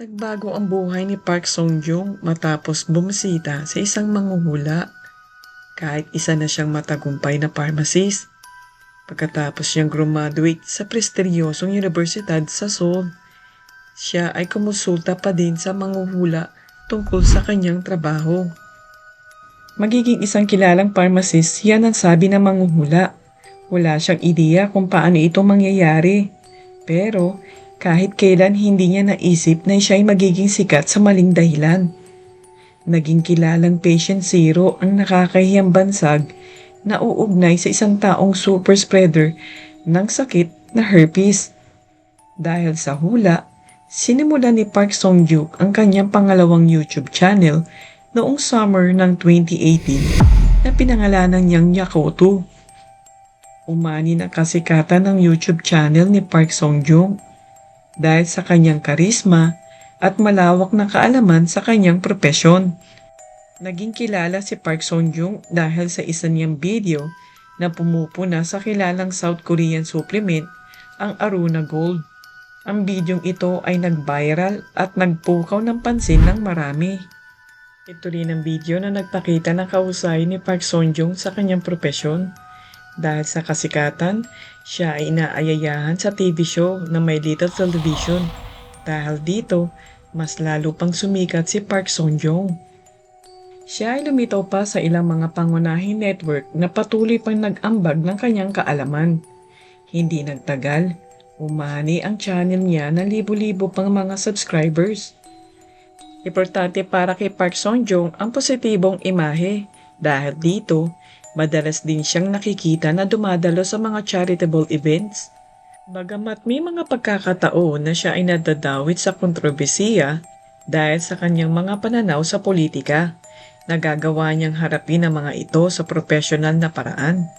Nagbago ang buhay ni Park Sung-joong matapos bumisita sa isang manghuhula. Kahit isa na siyang matagumpay na pharmacist, pagkatapos niyang graduate sa prestigyosong universidad sa Seoul, siya ay kumusulta pa din sa manghuhula tungkol sa kanyang trabaho. Magiging isang kilalang pharmacist, yan ang sabi ng manghuhula. Wala siyang ideya kung paano ito mangyayari. Pero kahit kailan hindi niya naisip na siya ay magiging sikat sa maling dahilan. Naging kilalang patient zero ang nakakahiyang bansag na uugnay sa isang taong super spreader ng sakit na herpes. Dahil sa hula, sinimula ni Park Sung-joong ang kanyang pangalawang YouTube channel noong summer ng 2018 na pinangalanan niyang Yakoto. Umani na kasikatan ng YouTube channel ni Park Sung-joong dahil sa kanyang karisma at malawak na kaalaman sa kanyang propesyon. Naging kilala si Park Sung-joong dahil sa isa niyang video na pumupuna sa kilalang South Korean supplement, ang Aruna Gold. Ang bidyong ito ay nag-viral at nagpukaw ng pansin ng marami. Ito rin ang video na nagpakita ng kahusay ni Park Sung-joong sa kanyang propesyon. Dahil sa kasikatan, siya ay inaayayahan sa TV show na My Little Television. Dahil dito, mas lalo pang sumikat si Park Sung-joong. Siya ay lumitaw pa sa ilang mga pangunahing network na patuloy pang nag-ambag ng kanyang kaalaman. Hindi nagtagal, umani ang channel niya ng libo-libo pang mga subscribers. Importante para kay Park Sung-joong ang positibong imahe dahil dito, madalas din siyang nakikita na dumadalo sa mga charitable events. Bagamat may mga pagkakataon na siya ay nadadawit sa kontrobersiya dahil sa kanyang mga pananaw sa politika, nagagawa niyang harapin ang mga ito sa professional na paraan.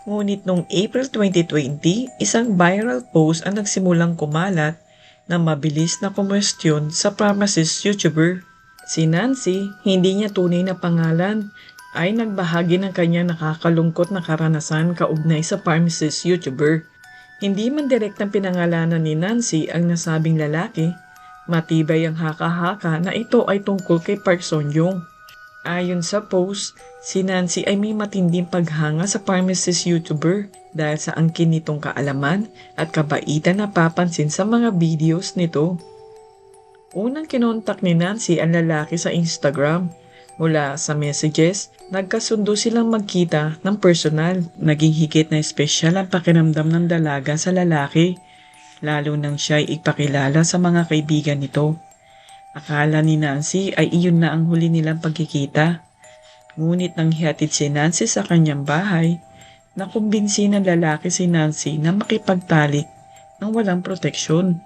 Ngunit noong April 2020, isang viral post ang nagsimulang kumalat na mabilis na kumwestiyon sa pharmacist YouTuber. Si Nancy, hindi niya tunay na pangalan, ay nagbahagi ng kanyang nakakalungkot na karanasan kaugnay sa pharmacist YouTuber. Hindi man direktang pinangalanan ni Nancy ang nasabing lalaki, matibay ang haka-haka na ito ay tungkol kay Park Sung-joong. Ayon sa post, si Nancy ay may matinding paghanga sa pharmacist YouTuber dahil sa angkin nitong kaalaman at kabaitan na papansin sa mga videos nito. Unang kinontak ni Nancy ang lalaki sa Instagram. Mula sa messages, nagkasundo silang magkita ng personal. Naging higit na espesyal ang pakiramdam ng dalaga sa lalaki, lalo nang siya ay ipakilala sa mga kaibigan nito. Akala ni Nancy ay iyon na ang huli nilang pagkikita. Ngunit nang hihatid si Nancy sa kanyang bahay, nakumbinsi ng lalaki si Nancy na makipagtalik ng walang proteksyon.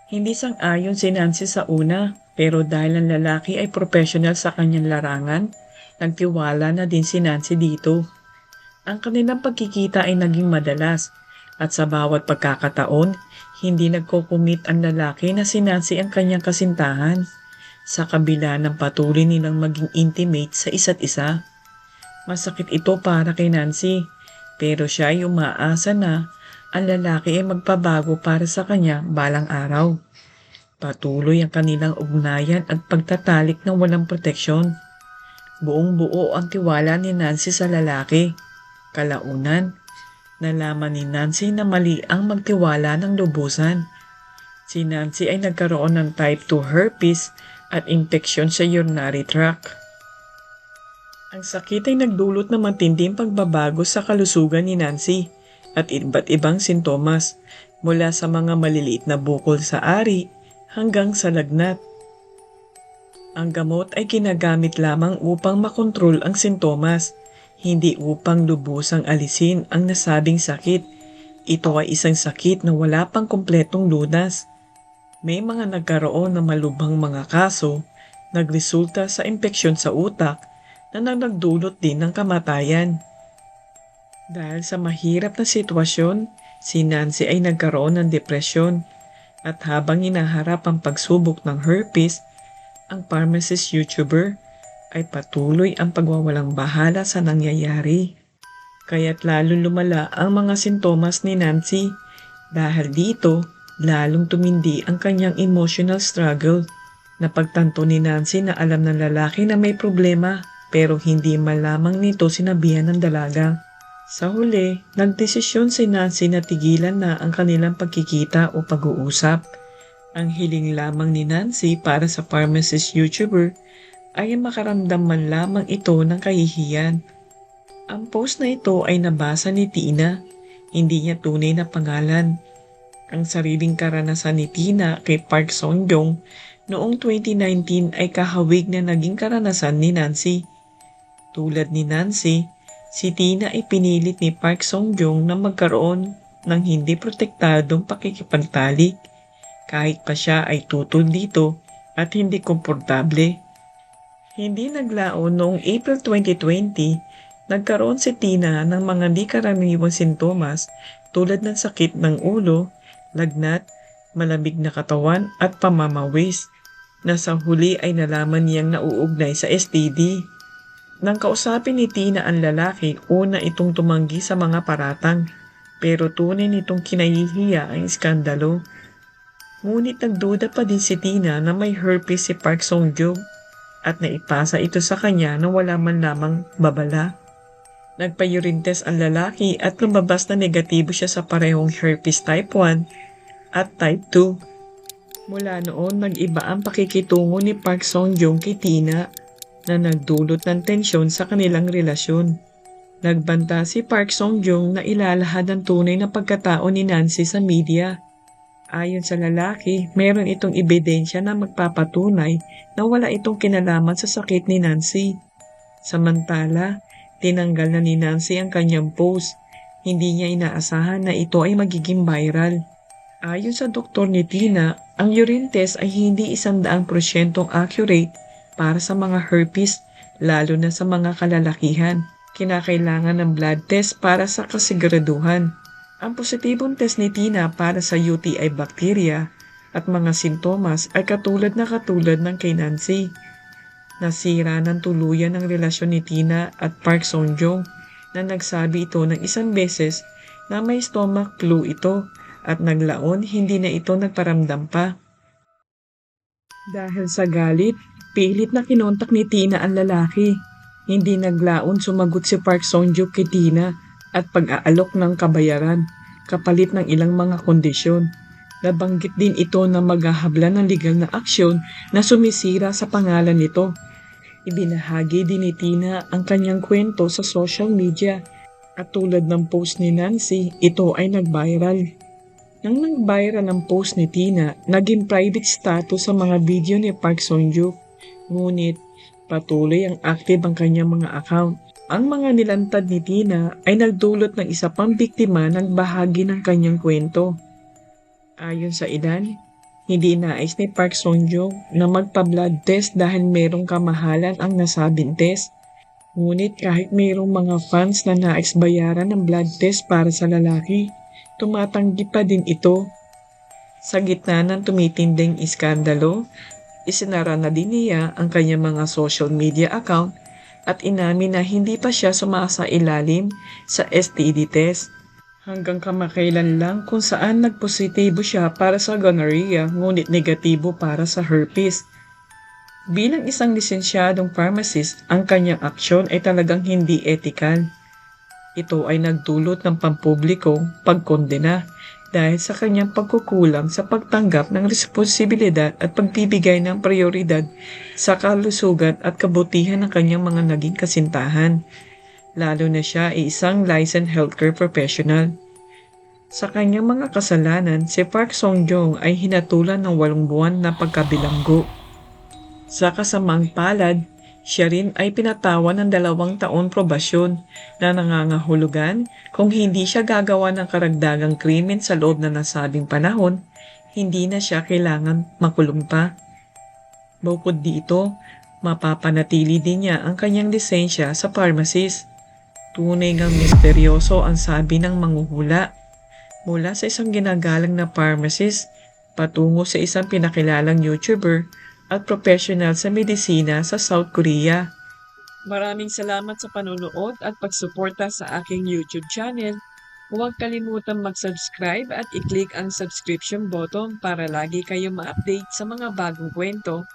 Hindi sang-ayon si Nancy sa una, pero dahil ang lalaki ay professional sa kanyang larangan, nagtiwala na din si Nancy dito. Ang kanilang pagkikita ay naging madalas at sa bawat pagkakataon, hindi nagko-commit ang lalaki na si Nancy ang kanyang kasintahan sa kabila ng patuloy nilang maging intimate sa isa't isa. Masakit ito para kay Nancy, pero siya ay umaasa na ang lalaki ay magpabago para sa kanya balang araw. Patuloy ang kanilang ugnayan at pagtatalik ng walang proteksyon. Buong buo ang tiwala ni Nancy sa lalaki. Kalaunan, nalaman ni Nancy na mali ang magtiwala ng lubusan. Si Nancy ay nagkaroon ng type 2 herpes at infeksyon sa urinary tract. Ang sakit ay nagdulot ng matinding pagbabago sa kalusugan ni Nancy at iba't ibang sintomas mula sa mga maliliit na bukol sa ari hanggang sa lagnat. Ang gamot ay ginagamit lamang upang makontrol ang sintomas, hindi upang lubusang alisin ang nasabing sakit. Ito ay isang sakit na wala pang kumpletong lunas. May mga nagkaroon ng malubhang mga kaso, nagresulta sa impeksyon sa utak na nagdulot din ng kamatayan. Dahil sa mahirap na sitwasyon, si Nancy ay nagkaroon ng depresyon at habang hinaharap ang pagsubok ng herpes, ang pharmacist YouTuber ay patuloy ang pagwawalang bahala sa nangyayari. Kaya't lalo lumala ang mga sintomas ni Nancy. Dahil dito, lalong tumindi ang kanyang emotional struggle. Napagtanto ni Nancy na alam ng lalaki na may problema pero hindi man lamang nito sinabihan ng dalaga. Sa huli, nagdesisyon si Nancy na tigilan na ang kanilang pagkikita o pag-uusap. Ang hiling lamang ni Nancy para sa pharmacist YouTuber ay makaramdam man lamang ito ng kahihiyan. Ang post na ito ay nabasa ni Tina, hindi niya tunay na pangalan. Ang sariling karanasan ni Tina kay Park Song-joong noong 2019 ay kahawig na naging karanasan ni Nancy. Tulad ni Nancy, si Tina ay pinilit ni Park Song-joong na magkaroon ng hindi protektadong pakikipagtalik kahit pa siya ay tutol dito at hindi komportable. Hindi naglaon noong April 2020, nagkaroon si Tina ng mga di karaniwang sintomas tulad ng sakit ng ulo, lagnat, malamig na katawan at pamamawis na sa huli ay nalaman niyang nauugnay sa STD. Nang kausapin ni Tina ang lalaki, una itong tumanggi sa mga paratang pero tunay nitong kinahihiya ang iskandalo. Ngunit nagduda pa din si Tina na may herpes si Park Song-joong at naipasa ito sa kanya na wala man lamang babala. Nagpa-urine test ang lalaki at lumabas na negatibo siya sa parehong herpes type 1 at type 2. Mula noon nag-iba ang pakikitungo ni Park Song-joong kay Tina na nagdulot ng tensyon sa kanilang relasyon. Nagbanta si Park Song-joong na ilalahad ang tunay na pagkatao ni Nancy sa media. Ayon sa lalaki, meron itong ebidensya na magpapatunay na wala itong kinalaman sa sakit ni Nancy. Samantala, tinanggal na ni Nancy ang kanyang post. Hindi niya inaasahan na ito ay magiging viral. Ayon sa doktor ni Tina, ang urine test ay hindi 100% accurate para sa mga herpes, lalo na sa mga kalalakihan. Kinakailangan ng blood test para sa kasiguraduhan. Ang positibong test ni Tina para sa UTI bacteria at mga sintomas ay katulad ng kay Nancy. Nasira ng tuluyan ang relasyon ni Tina at Park Song-joong na nagsabi ito ng isang beses na may stomach flu ito at naglaon hindi na ito nagparamdam pa. Dahil sa galit, pilit na kinontak ni Tina ang lalaki. Hindi naglaon sumagot si Park Song-joong kay Tina at pag-aalok ng kabayaran, kapalit ng ilang mga kondisyon. Nabanggit din ito na maghahabla ng legal na aksyon na sumisira sa pangalan nito. Ibinahagi din ni Tina ang kanyang kwento sa social media at tulad ng post ni Nancy, ito ay nag-viral. Nang nag-viral ang post ni Tina, naging private status sa mga video ni Park Song-joong. Ngunit patuloy ang active ang kanyang mga account. Ang mga nilantad ni Tina ay nagdulot ng isa pang biktima ng bahagi ng kanyang kwento. Ayon sa ilan, hindi nais ni Park Song-joong na magpa-blood test dahil merong kamahalan ang nasabing test. Ngunit kahit mayroong mga fans na nais bayaran ng blood test para sa lalaki, tumatanggi pa din ito. Sa gitna ng tumitinding iskandalo, isinara na din niya ang kanyang mga social media account at inamin na hindi pa siya sumasailalim sa STD test. Hanggang kamakailan lang kung saan nagpositibo siya para sa gonorrhea ngunit negatibo para sa herpes. Bilang isang lisensyadong pharmacist, ang kanyang aksyon ay talagang hindi etikal. Ito ay nagdulot ng pampublikong pagkondena dahil sa kanyang pagkukulang sa pagtanggap ng responsibilidad at pagbibigay ng prioridad sa kalusugan at kabutihan ng kanyang mga naging kasintahan, lalo na siya ay isang licensed healthcare professional. Sa kanyang mga kasalanan, si Park Song-joong ay hinatulan ng 8 buwan na pagkabilanggo. Sa kasamang palad, siya rin ay pinatawan ng 2 taon probasyon na nangangahulugan kung hindi siya gagawa ng karagdagang krimen sa loob na nasabing panahon, hindi na siya kailangan makulong pa. Bukod dito, mapapanatili din niya ang kanyang lisensya sa pharmacist. Tunay ngang misteryoso ang sabi ng manghuhula. Mula sa isang ginagalang na pharmacist, patungo sa isang pinakilalang YouTuber, at professional sa medisina sa South Korea. Maraming salamat sa panunood at pagsuporta sa aking YouTube channel. Huwag kalimutang mag-subscribe at i-click ang subscription button para lagi kayong ma-update sa mga bagong kwento